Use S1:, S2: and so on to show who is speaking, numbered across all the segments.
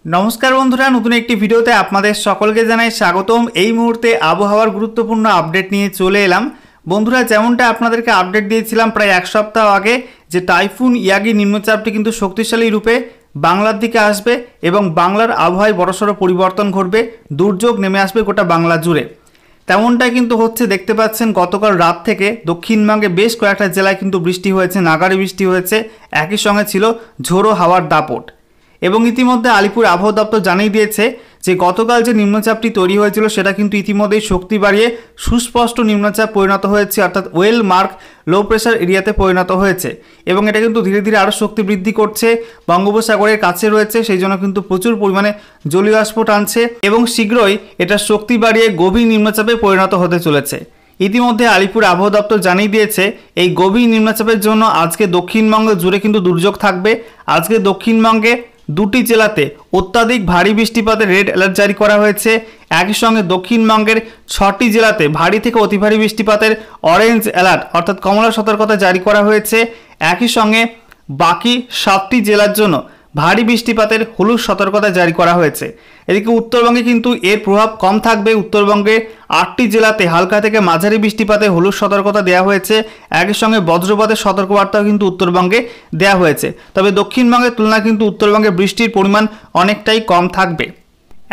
S1: नमस्कार बंधुरा नतून एक भिडियोते आपनादेर सकलके जानाई स्वागतम। এই মুহূর্তে আবহাওয়ার গুরুত্বপূর্ণ আপডেট নিয়ে চলে এলাম। বন্ধুরা যেমনটা আপনাদেরকে আপডেট দিয়েছিলাম প্রায় এক সপ্তাহ আগে যে টাইফুন ইয়াগি নিম্নচাপটি কিন্তু শক্তিশালী রূপে বাংলার দিকে আসবে এবং বাংলার আবহাওয়ায় বড়সড় পরিবর্তন ঘটবে, দুর্যোগ নেমে আসবে গোটা বাংলা জুড়ে। তেমনটাই কিন্তু হচ্ছে, দেখতে পাচ্ছেন গতকাল রাত থেকে দক্ষিণবঙ্গে বেশ কয়েকটা জেলায় কিন্তু বৃষ্টি হয়েছে, নাগাড়ে বৃষ্টি হয়েছে, একই সঙ্গে ছিল ঝোড়ো হাওয়ার দাপট। এবং ইতিমধ্যে আলিপুর আবহাওয়া দপ্তর জানিয়ে দিয়েছে যে গতকাল যে নিম্নচাপটি তৈরি হয়েছিল সেটা কিন্তু ইতিমধ্যেই শক্তি বাড়িয়ে সুস্পষ্ট নিম্নচাপ পরিণত হয়েছে, অর্থাৎ ওয়েল মার্ক লো প্রেশার এরিয়াতে পরিণত হয়েছে এবং এটা কিন্তু ধীরে ধীরে আরও শক্তি বৃদ্ধি করছে, বঙ্গোপসাগরের কাছে রয়েছে, সেই জন্য কিন্তু প্রচুর পরিমাণে জলীয় বাষ্প টানছে এবং শীঘ্রই এটা শক্তি বাড়িয়ে গভীর নিম্নচাপে পরিণত হতে চলেছে। ইতিমধ্যে আলিপুর আবহাওয়া দপ্তর জানিয়ে দিয়েছে এই গভীর নিম্নচাপের জন্য আজকে দক্ষিণবঙ্গ জুড়ে কিন্তু দুর্যোগ থাকবে। আজকে দক্ষিণবঙ্গে দুটি জেলাতে অত্যাধিক ভারী বৃষ্টিপাতের রেড অ্যালার্ট জারি করা হয়েছে। একই সঙ্গে দক্ষিণবঙ্গের 6টি জেলাতে ভারী থেকে অতি ভারী বৃষ্টিপাতের অরেঞ্জ অ্যালার্ট অর্থাৎ কমলা সতর্কতা জারি করা হয়েছে। একই সঙ্গে বাকি 7টি জেলার জন্য ভারী বৃষ্টিপাতের হলুদ সতর্কতা জারি করা হয়েছে। এদিকে উত্তরবঙ্গে কিন্তু এর প্রভাব কম থাকবে। উত্তরবঙ্গে 8টি জেলাতে হালকা থেকে মাঝারি বৃষ্টিপাতে হলুদ সতর্কতা দেওয়া হয়েছে। একই সঙ্গে বজ্রপাতের সতর্কবার্তাও কিন্তু উত্তরবঙ্গে দেওয়া হয়েছে। তবে দক্ষিণবঙ্গের তুলনায় কিন্তু উত্তরবঙ্গে বৃষ্টির পরিমাণ অনেকটাই কম থাকবে।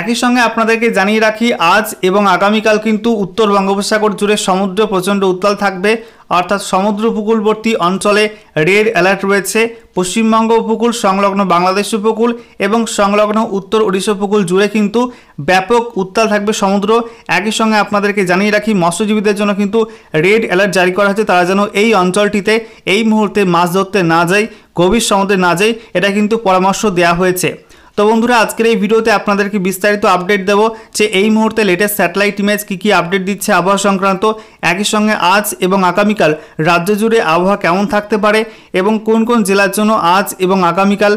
S1: একই সঙ্গে আপনাদেরকে জানিয়ে রাখি আজ এবং আগামীকাল কিন্তু উত্তর বঙ্গোপসাগর জুড়ে সমুদ্র প্রচণ্ড উত্তাল থাকবে, অর্থাৎ সমুদ্র উপকূলবর্তী অঞ্চলে রেড অ্যালার্ট রয়েছে। পশ্চিমবঙ্গ উপকূল, সংলগ্ন বাংলাদেশ উপকূল এবং সংলগ্ন উত্তর ওড়িশা উপকূল জুড়ে কিন্তু ব্যাপক উত্তাল থাকবে সমুদ্র। একই সঙ্গে আপনাদেরকে জানিয়ে রাখি মৎস্যজীবীদের জন্য কিন্তু রেড অ্যালার্ট জারি করা হয়েছে, তারা যেন এই অঞ্চলটিতে এই মুহূর্তে মাছ ধরতে না যায়, গভীর সমুদ্রে না যায়, এটা কিন্তু পরামর্শ দেওয়া হয়েছে। তো বন্ধুরা আজকের এই ভিডিওতে আপনাদেরকে বিস্তারিত আপডেট দেব যে এই মুহূর্তে লেটেস্ট স্যাটেলাইট ইমেজ কী আপডেট দিচ্ছে আবহাওয়া সংক্রান্ত। একই সঙ্গে আজ এবং আগামীকাল রাজ্য জুড়ে আবহাওয়া কেমন থাকতে পারে এবং কোন কোন জেলার জন্য আজ এবং আগামীকাল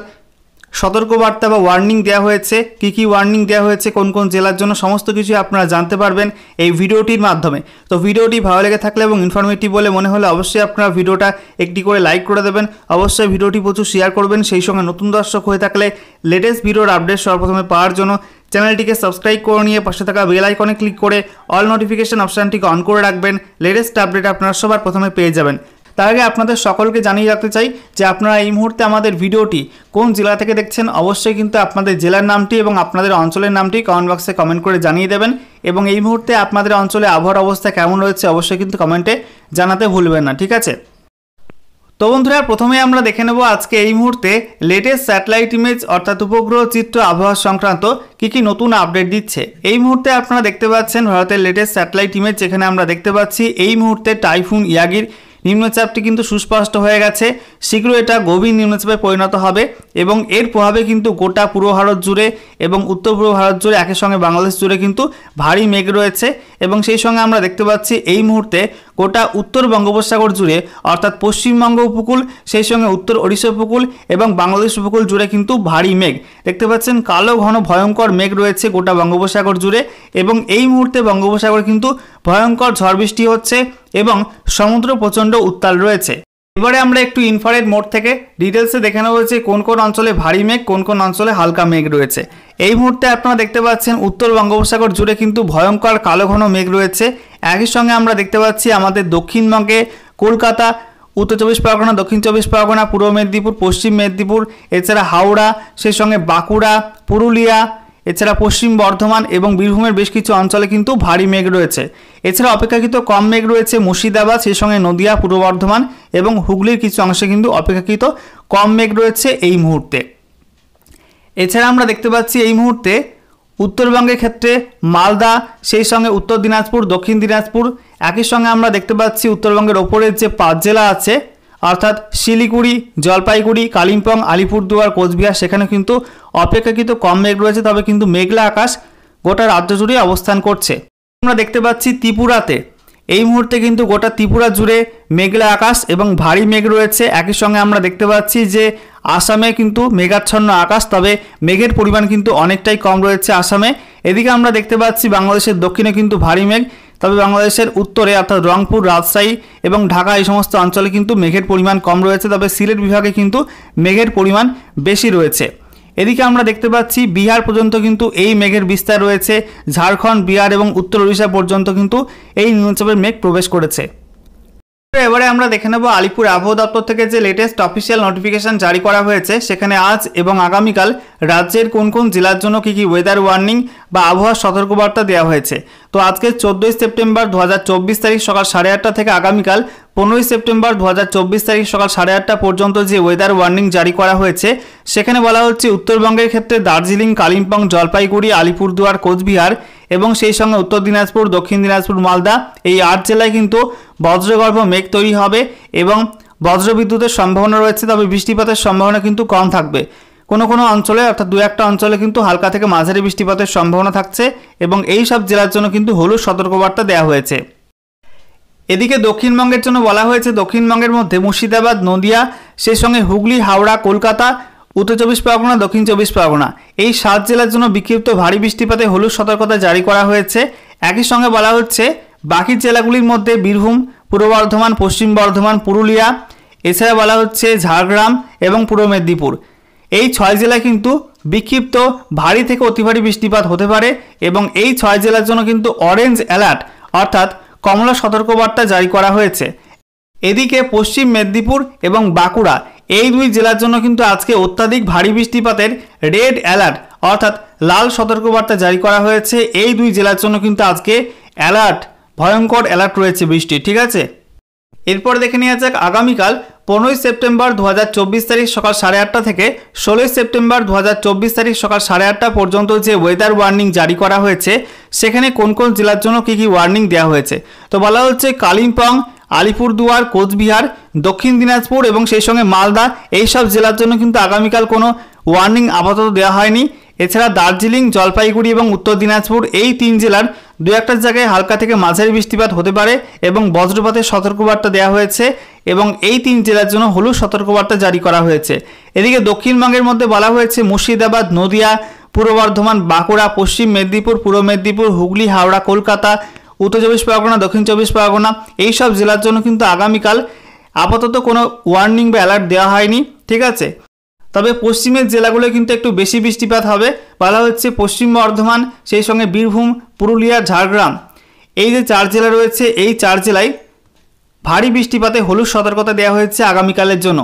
S1: সতর্কবার্তা বা ওয়ার্নিং দেওয়া হয়েছে, কী ওয়ার্নিং দেওয়া হয়েছে কোন কোন জেলার জন্য, সমস্ত কিছু আপনারা জানতে পারবেন এই ভিডিওটির মাধ্যমে। তো ভিডিওটি ভালো লেগে থাকলে এবং ইনফরমেটিভ বলে মনে হলে অবশ্যই আপনারা ভিডিওটা একটি করে লাইক করে দেবেন, অবশ্যই ভিডিওটি প্রচুর শেয়ার করবেন। সেই সঙ্গে নতুন দর্শক হয়ে থাকলে লেটেস্ট ভিডিওর আপডেট সর্বপ্রথমে পাওয়ার জন্য চ্যানেলটিকে সাবস্ক্রাইব করে নিয়ে পাশে থাকা বেল আইকনে ক্লিক করে অল নোটিফিকেশন অপশানটিকে অন করে রাখবেন। লেটেস্ট আপডেট আপনারা সবার প্রথমে পেয়ে যাবেন। তার আগে আপনাদের সকলকে জানিয়ে রাখতে চাই যে আপনারা এই মুহূর্তে আমাদের ভিডিওটি কোন জেলা থেকে দেখছেন, অবশ্যই কিন্তু আপনাদের জেলার নামটি এবং আপনাদের অঞ্চলের নামটি কমেন্ট বক্সে কমেন্ট করে জানিয়ে দেবেন এবং এই মুহূর্তে আপনাদের অঞ্চলে আবহাওয়ার অবস্থা কেমন রয়েছে অবশ্যই কিন্তু কমেন্টে জানাতে ভুলবেন না, ঠিক আছে? তো বন্ধুরা প্রথমে আমরা দেখে নেব আজকে এই মুহূর্তে লেটেস্ট স্যাটেলাইট ইমেজ অর্থাৎ উপগ্রহ চিত্র আবহাওয়া সংক্রান্ত কী নতুন আপডেট দিচ্ছে। এই মুহূর্তে আপনারা দেখতে পাচ্ছেন ভারতের লেটেস্ট স্যাটেলাইট ইমেজ, যেখানে আমরা দেখতে পাচ্ছি এই মুহূর্তে টাইফুন ইয়াগির নিম্নচাপটি কিন্তু সুস্পষ্ট হয়ে গেছে, শীঘ্র এটা গভীর নিম্নচাপে পরিণত হবে এবং এর প্রভাবে কিন্তু গোটা পূর্ব ভারত জুড়ে এবং উত্তর পূর্ব ভারত জুড়ে একই সঙ্গে বাংলাদেশ জুড়ে কিন্তু ভারী মেঘ রয়েছে এবং সেই সঙ্গে আমরা দেখতে পাচ্ছি এই মুহূর্তে গোটা উত্তর বঙ্গোপসাগর জুড়ে অর্থাৎ পশ্চিমবঙ্গ উপকূল, সেই সঙ্গে উত্তর ওড়িশা উপকূল এবং বাংলাদেশ উপকূল জুড়ে কিন্তু ভারী মেঘ দেখতে পাচ্ছেন। কালো ঘন ভয়ঙ্কর মেঘ রয়েছে গোটা বঙ্গোপসাগর জুড়ে এবং এই মুহূর্তে বঙ্গোপসাগর কিন্তু ভয়ঙ্কর ঝড় বৃষ্টি হচ্ছে এবং সমুদ্র প্রচণ্ড উত্তাল রয়েছে। এবারে আমরা একটু ইনফ্রারেড মোড থেকে ডিটেলসে দেখে নেওয়া হয়েছে কোন কোন অঞ্চলে ভারী মেঘ, কোন কোন অঞ্চলে হালকা মেঘ রয়েছে। এই মুহূর্তে আপনারা দেখতে পাচ্ছেন উত্তর বঙ্গোপসাগর জুড়ে কিন্তু ভয়ঙ্কর কালো ঘন মেঘ রয়েছে। একই সঙ্গে আমরা দেখতে পাচ্ছি আমাদের দক্ষিণবঙ্গে কলকাতা, উত্তর 24 পরগনা, দক্ষিণ 24 পরগনা, পূর্ব মেদিনীপুর, পশ্চিম মেদিনীপুর, এছাড়া হাওড়া, সেই সঙ্গে বাঁকুড়া, পুরুলিয়া, এছাড়া পশ্চিম বর্ধমান এবং বীরভূমের বেশ কিছু অঞ্চলে কিন্তু ভারী মেঘ রয়েছে। এছাড়া অপেক্ষাকৃত কম মেঘ রয়েছে মুর্শিদাবাদ, সেই সঙ্গে নদিয়া, পূর্ব বর্ধমান এবং হুগলির কিছু অংশে কিন্তু অপেক্ষাকৃত কম মেঘ রয়েছে এই মুহূর্তে। এছাড়া আমরা দেখতে পাচ্ছি এই মুহূর্তে উত্তরবঙ্গের ক্ষেত্রে মালদা, সেই সঙ্গে উত্তর দিনাজপুর, দক্ষিণ দিনাজপুর, একই সঙ্গে আমরা দেখতে পাচ্ছি উত্তরবঙ্গের ওপরের যে 5 জেলা আছে অর্থাৎ শিলিগুড়ি, জলপাইগুড়ি, কালিম্পং, আলিপুরদুয়ার, কোচবিহার, সেখানে কিন্তু অপেক্ষাকৃত কম মেঘ রয়েছে, তবে কিন্তু মেঘলা আকাশ গোটা রাজ্য জুড়ে অবস্থান করছে। আমরা দেখতে পাচ্ছি ত্রিপুরাতে এই মুহূর্তে কিন্তু গোটা ত্রিপুরা জুড়ে মেঘলা আকাশ এবং ভারী মেঘ রয়েছে। একই সঙ্গে আমরা দেখতে পাচ্ছি যে আসামে কিন্তু মেঘাচ্ছন্ন আকাশ, তবে মেঘের পরিমাণ কিন্তু অনেকটাই কম রয়েছে আসামে। এদিকে আমরা দেখতে পাচ্ছি বাংলাদেশের দক্ষিণে কিন্তু ভারী মেঘ, তবে বাংলাদেশের উত্তরে অর্থাৎ রংপুর, রাজশাহী এবং ঢাকা এই সমস্ত অঞ্চলে কিন্তু মেঘের পরিমাণ কম রয়েছে, তবে সিলেট বিভাগে কিন্তু মেঘের পরিমাণ বেশি রয়েছে। এদিকে আমরা দেখতে পাচ্ছি বিহার পর্যন্ত কিন্তু এই মেঘের বিস্তার রয়েছে, ঝাড়খণ্ড, বিহার এবং উত্তর ওড়িশা পর্যন্ত কিন্তু এই নিম্নচাপের মেঘ প্রবেশ করেছে। এবারে আমরা দেখে নেব আলিপুর আবহাওয়া দপ্তর থেকে যে লেটেস্ট অফিসিয়াল নোটিফিকেশন জারি করা হয়েছে, সেখানে আজ এবং আগামীকাল রাজ্যের কোন কোন জেলার জন্য কী কী ওয়েদার ওয়ার্নিং বা আবহাওয়ার সতর্কবার্তা দেওয়া হয়েছে। তো আজকে 14 সেপ্টেম্বর 2024 তারিখ সকাল 8:30 থেকে আগামীকাল 15 সেপ্টেম্বর 2024 তারিখ সকাল 8:30 পর্যন্ত যে ওয়েদার ওয়ার্নিং জারি করা হয়েছে, সেখানে বলা হচ্ছে উত্তরবঙ্গের ক্ষেত্রে দার্জিলিং, কালিম্পং, জলপাইগুড়ি, আলিপুরদুয়ার, কোচবিহার এবং সেই সঙ্গে উত্তর দিনাজপুর, দক্ষিণ দিনাজপুর, মালদা এই 8 জেলায় কিন্তু বজ্রগর্ভ মেঘ তৈরি হবে এবং বজ্রবিদ্যুতের সম্ভাবনা রয়েছে, তবে বৃষ্টিপাতের সম্ভাবনা কিন্তু কম থাকবে। কোনো কোনো অঞ্চলে অর্থাৎ 2-1টা অঞ্চলে কিন্তু হালকা থেকে মাঝারি বৃষ্টিপাতের সম্ভাবনা থাকছে এবং এই সব জেলার জন্য কিন্তু হলুদ সতর্কবার্তা দেওয়া হয়েছে। এদিকে দক্ষিণবঙ্গের জন্য বলা হয়েছে দক্ষিণবঙ্গের মধ্যে মুর্শিদাবাদ, নদিয়া, সেই সঙ্গে হুগলি, হাওড়া, কলকাতা, উত্তর 24 পরগনা, দক্ষিণ 24 পরগনা এই 7 জেলার জন্য বিক্ষিপ্ত ভারী বৃষ্টিপাতে হলুদ সতর্কতা জারি করা হয়েছে। একই সঙ্গে বলা হচ্ছে বাকি জেলাগুলির মধ্যে বীরভূম, পূর্ব বর্ধমান, পশ্চিম বর্ধমান, পুরুলিয়া, এছাড়া বলা হচ্ছে ঝাড়গ্রাম এবং পূর্ব মেদিনীপুর এই 6 জেলায় কিন্তু বিক্ষিপ্ত ভারী থেকে অতি ভারী বৃষ্টিপাত হতে পারে এবং এই 6 জেলার জন্য কিন্তু অরেঞ্জ অ্যালার্ট অর্থাৎ কমলা সতর্কবার্তা জারি করা হয়েছে। এদিকে পশ্চিম মেদিনীপুর এবং বাঁকুড়া এই 2 জেলার জন্য কিন্তু আজকে অত্যাধিক ভারী বৃষ্টিপাতের রেড অ্যালার্ট অর্থাৎ লাল সতর্কবার্তা জারি করা হয়েছে। এই 2 জেলার জন্য কিন্তু আজকে অ্যালার্ট, ভয়ঙ্কর অ্যালার্ট রয়েছে বৃষ্টি, ঠিক আছে। এরপর দেখে নেওয়া যাক আগামীকাল 15 সেপ্টেম্বর 2024 তারিখ সকাল 8:30 থেকে 16 সেপ্টেম্বর 2024 তারিখ সকাল 8:30 পর্যন্ত যে ওয়েদার ওয়ার্নিং জারি করা হয়েছে, সেখানে কোন কোন জেলার জন্য কী কী ওয়ার্নিং দেওয়া হয়েছে। তো বলা হচ্ছে কালিম্পং, আলিপুরদুয়ার, কোচবিহার, দক্ষিণ দিনাজপুর এবং সেই সঙ্গে মালদা এই সব জেলার জন্য কিন্তু আগামীকাল কোনো ওয়ার্নিং আপাতত দেওয়া হয়নি। এছাড়া দার্জিলিং, জলপাইগুড়ি এবং উত্তর দিনাজপুর এই 3 জেলার 2-1টা জায়গায় হালকা থেকে মাঝারি বৃষ্টিপাত হতে পারে এবং বজ্রপাতের সতর্কবার্তা দেওয়া হয়েছে এবং এই 3 জেলার জন্য হলুদ সতর্কবার্তা জারি করা হয়েছে। এদিকে দক্ষিণবঙ্গের মধ্যে বলা হয়েছে মুর্শিদাবাদ, নদিয়া, পূর্ব বর্ধমান, বাঁকুড়া, পশ্চিম মেদিনীপুর, পূর্ব মেদিনীপুর, হুগলি, হাওড়া, কলকাতা, উত্তর 24 পরগনা, দক্ষিণ 24 পরগনা এই সব জেলার জন্য কিন্তু আগামীকাল আপাতত কোনো ওয়ার্নিং বা অ্যালার্ট দেওয়া হয়নি, ঠিক আছে। তবে পশ্চিমের জেলাগুলো কিন্তু একটু বেশি বৃষ্টিপাত হবে। বলা হচ্ছে পশ্চিম বর্ধমান, সেই সঙ্গে বীরভূম, পুরুলিয়া, ঝাড়গ্রাম এই যে 4 জেলা রয়েছে এই 4 জেলায় ভারী বৃষ্টিপাতে হলুদ সতর্কতা দেওয়া হয়েছে আগামীকালের জন্য।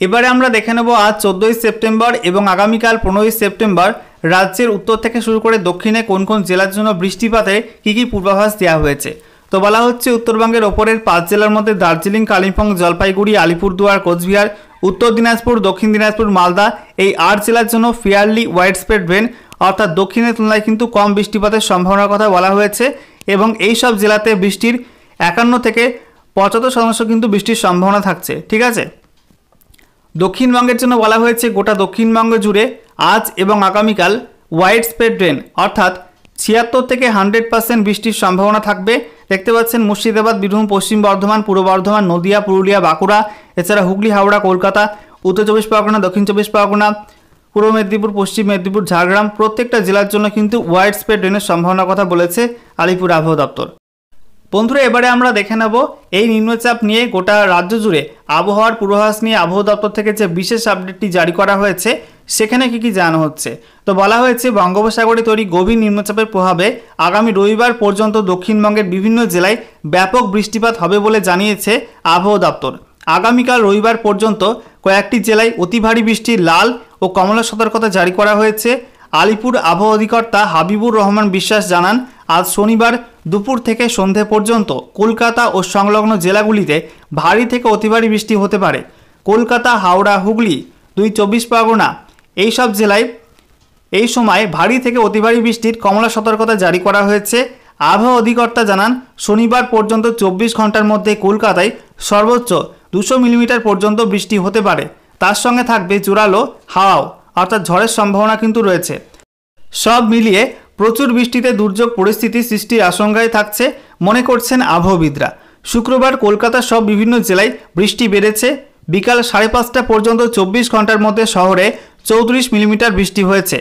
S1: এবারে আমরা দেখে নেব আজ 14 সেপ্টেম্বর এবং আগামীকাল 15 সেপ্টেম্বর রাজ্যের উত্তর থেকে শুরু করে দক্ষিণে কোন কোন জেলার জন্য বৃষ্টিপাতে কী কী পূর্বাভাস দেওয়া হয়েছে। তো বলা হচ্ছে উত্তরবঙ্গের ওপরের 5 জেলার মধ্যে দার্জিলিং, কালিম্পং, জলপাইগুড়ি, আলিপুরদুয়ার, কোচবিহার, উত্তর দিনাজপুর, দক্ষিণ দিনাজপুর, মালদা এই 8 জেলার জন্য ফেয়ারলি ওয়াইড স্প্রেড রেন অর্থাৎ দক্ষিণের তুলনায় কিন্তু কম বৃষ্টিপাতের সম্ভাবনার কথা বলা হয়েছে এবং এই সব জেলাতে বৃষ্টির 51 থেকে 75% কিন্তু বৃষ্টির সম্ভাবনা থাকছে, ঠিক আছে। দক্ষিণবঙ্গের জন্য বলা হয়েছে গোটা দক্ষিণবঙ্গ জুড়ে আজ এবং আগামীকাল ওয়াইড স্প্রেড রেন অর্থাৎ 76 থেকে 100% বৃষ্টির সম্ভাবনা থাকবে। দেখতে পাচ্ছেন মুর্শিদাবাদ, বীরভূম, পশ্চিম বর্ধমান, পূর্ব বর্ধমান, নদিয়া, পুরুলিয়া, বাঁকুড়া, এছাড়া হুগলি, হাওড়া, কলকাতা, উত্তর 24 পরগনা, দক্ষিণ 24 পরগনা, পূর্ব মেদিনীপুর, পশ্চিম মেদিনীপুর, ঝাড়গ্রাম প্রত্যেকটা জেলার জন্য কিন্তু ওয়াইড স্প্রেড রেনের সম্ভাবনার কথা বলেছে আলিপুর আবহাওয়া দপ্তর। বন্ধুরা এবারে আমরা দেখে নেব এই নিম্নচাপ নিয়ে গোটা রাজ্য জুড়ে আবহাওয়ার পূর্বাভাস নিয়ে আবহাওয়া দপ্তর থেকে যে বিশেষ আপডেটটি জারি করা হয়েছে সেখানে কি কি জানানো হচ্ছে। তো বলা হয়েছে বঙ্গোপসাগরে তৈরি গভীর নিম্নচাপের প্রভাবে আগামী রবিবার পর্যন্ত দক্ষিণবঙ্গের বিভিন্ন জেলায় ব্যাপক বৃষ্টিপাত হবে বলে জানিয়েছে আবহাওয়া দপ্তর। আগামীকাল রবিবার পর্যন্ত কয়েকটি জেলায় অতি ভারী বৃষ্টির লাল ও কমলা সতর্কতা জারি করা হয়েছে। আলিপুর আবহাওয়া অধিকর্তা হাবিবুর রহমান বিশ্বাস জানান, আজ শনিবার দুপুর থেকে সন্ধে পর্যন্ত কলকাতা ও সংলগ্ন জেলাগুলিতে ভারী থেকে অতি ভারী বৃষ্টি হতে পারে। কলকাতা, হাওড়া, হুগলি, 24 পরগনা এই সব জেলায় এই সময় ভারী থেকে অতি ভারী বৃষ্টির কমলা সতর্কতা জারি করা হয়েছে। আবহাওয়া অধিকর্তা জানান, শনিবার পর্যন্ত 24 ঘন্টার মধ্যে কলকাতায় সর্বোচ্চ 200 মিলিমিটার পর্যন্ত বৃষ্টি হতে পারে। তার সঙ্গে থাকবে জোরালো হাওয়াও অর্থাৎ ঝড়ের সম্ভাবনা কিন্তু রয়েছে। সব মিলিয়ে প্রচুর বৃষ্টিতে দুর্যোগ পরিস্থিতি সৃষ্টির আশঙ্কায় থাকছে মনে করছেন আবহাওয়াবিদরা। শুক্রবার কলকাতার সব বিভিন্ন জেলায় বৃষ্টি বেড়েছে। বিকাল 5:30 পর্যন্ত 24 ঘন্টার মধ্যে শহরে 34 মিলিমিটার বৃষ্টি হয়েছে।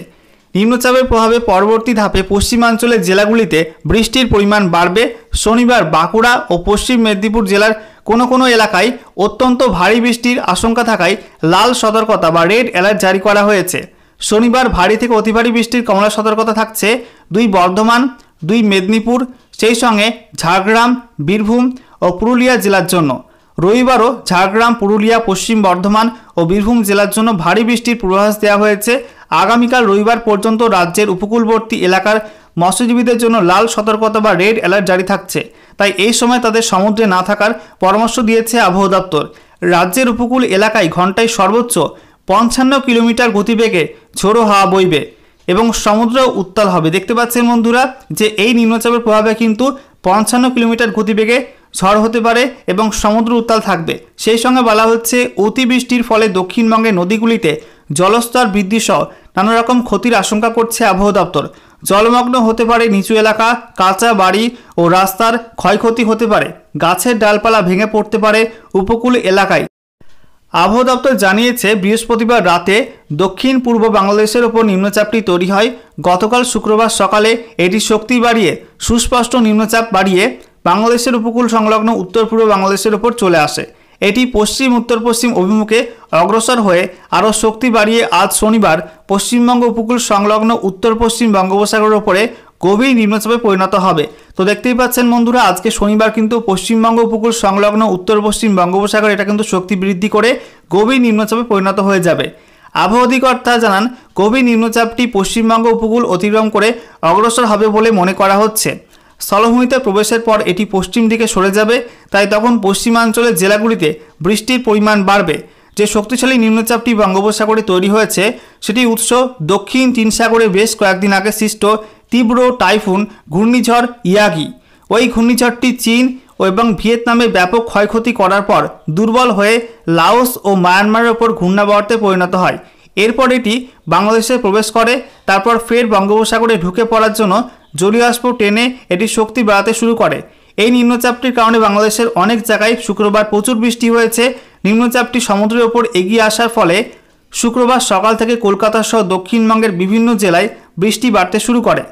S1: নিম্নচাপের প্রভাবে পরবর্তী ধাপে পশ্চিমাঞ্চলের জেলাগুলিতে বৃষ্টির পরিমাণ বাড়বে। শনিবার বাঁকুড়া ও পশ্চিম মেদিনীপুর জেলার কোনো কোনো এলাকায় অত্যন্ত ভারী বৃষ্টির আশঙ্কা থাকায় লাল সতর্কতা বা রেড অ্যালার্ট জারি করা হয়েছে। শনিবার ভারী থেকে অতি ভারী বৃষ্টির কমলা সতর্কতা থাকছে 2 বর্ধমান, 2 মেদিনীপুর, সেই সঙ্গে ঝাড়গ্রাম, বীরভূম ও পুরুলিয়া জেলার জন্য। রবিবারও ঝাড়গ্রাম, পুরুলিয়া, পশ্চিম বর্ধমান ও বীরভূম জেলার জন্য ভারী বৃষ্টির পূর্বাভাস দেওয়া হয়েছে। আগামীকাল রবিবার পর্যন্ত রাজ্যের উপকূলবর্তী এলাকার মৎস্যজীবীদের জন্য লাল সতর্কতা বা রেড অ্যালার্ট জারি থাকছে, তাই এই সময় তাদের সমুদ্রে না থাকার পরামর্শ দিয়েছে আবহাওয়া দপ্তর। রাজ্যের উপকূল এলাকায় ঘন্টায় সর্বোচ্চ 55 কিলোমিটার গতিবেগে ঝোড়ো হাওয়া বইবে এবং সমুদ্র উত্তাল হবে। দেখতে পাচ্ছেন বন্ধুরা যে এই নিম্নচাপের প্রভাবে কিন্তু 55 কিলোমিটার গতিবেগে ঝড় হতে পারে এবং সমুদ্র উত্তাল থাকবে। সেই সঙ্গে বলা হচ্ছে অতিবৃষ্টির ফলে দক্ষিণবঙ্গের নদীগুলিতে জলস্তর বৃদ্ধি সহ নানা রকম ক্ষতির আশঙ্কা করছে আবহাওয়া দপ্তর। জলমগ্ন হতে পারে নিচু এলাকা, কাঁচা বাড়ি ও রাস্তার ক্ষয়ক্ষতি হতে পারে, গাছের ডালপালা ভেঙে পড়তে পারে উপকূল এলাকায়। আবহাওয়া দপ্তর জানিয়েছে বৃহস্পতিবার রাতে দক্ষিণ পূর্ব বাংলাদেশের ওপর নিম্নচাপটি তৈরি হয়। গতকাল শুক্রবার সকালে এটি শক্তি বাড়িয়ে সুস্পষ্ট নিম্নচাপ বাড়িয়ে বাংলাদেশের উপকূল সংলগ্ন উত্তর পূর্ব বাংলাদেশের ওপর চলে আসে। এটি পশ্চিম উত্তর পশ্চিম অভিমুখে অগ্রসর হয়ে আরও শক্তি বাড়িয়ে আজ শনিবার পশ্চিমবঙ্গ উপকূল সংলগ্ন উত্তর পশ্চিম বঙ্গোপসাগরের ওপরে গভীর নিম্নচাপে পরিণত হবে। তো দেখতেই পাচ্ছেন বন্ধুরা, আজকে শনিবার কিন্তু পশ্চিমবঙ্গ উপকূল সংলগ্ন উত্তর পশ্চিম বঙ্গোপসাগর এটা কিন্তু শক্তি বৃদ্ধি করে গভীর নিম্নচাপে পরিণত হয়ে যাবে। আবহাওয়া অধিকর্তা জানান গভীর নিম্নচাপটি পশ্চিমবঙ্গ উপকূল অতিক্রম করে অগ্রসর হবে বলে মনে করা হচ্ছে। স্থলভূমিতে প্রবেশের পর এটি পশ্চিম দিকে সরে যাবে, তাই তখন পশ্চিমাঞ্চলের জেলাগুলিতে বৃষ্টির পরিমাণ বাড়বে। যে শক্তিশালী নিম্নচাপটি বঙ্গোপসাগরে তৈরি হয়েছে সেটি উৎস দক্ষিণ চীন সাগরে বেশ কয়েকদিন আগে সৃষ্ট তীব্র টাইফুন ঘূর্ণিঝড় ইয়াগি। ওই ঘূর্ণিঝড়টি চীন এবং ভিয়েতনামে ব্যাপক ক্ষয়ক্ষতি করার পর দুর্বল হয়ে লাওস ও মায়ানমারের ওপর ঘূর্ণাবর্তে পরিণত হয়। এরপর এটি বাংলাদেশে প্রবেশ করে, তারপর ফের বঙ্গোপসাগরে ঢুকে পড়ার জন্য জলীয় বাষ্প টেনে এটি শক্তি বাড়াতে শুরু করে। এই নিম্নচাপটির কারণে বাংলাদেশের অনেক জায়গায় শুক্রবার প্রচুর বৃষ্টি হয়েছে। নিম্নচাপটি সমুদ্রের ওপর এগিয়ে আসার ফলে শুক্রবার সকাল থেকে কলকাতা সহ দক্ষিণবঙ্গের বিভিন্ন জেলায় বৃষ্টি বাড়তে শুরু করে।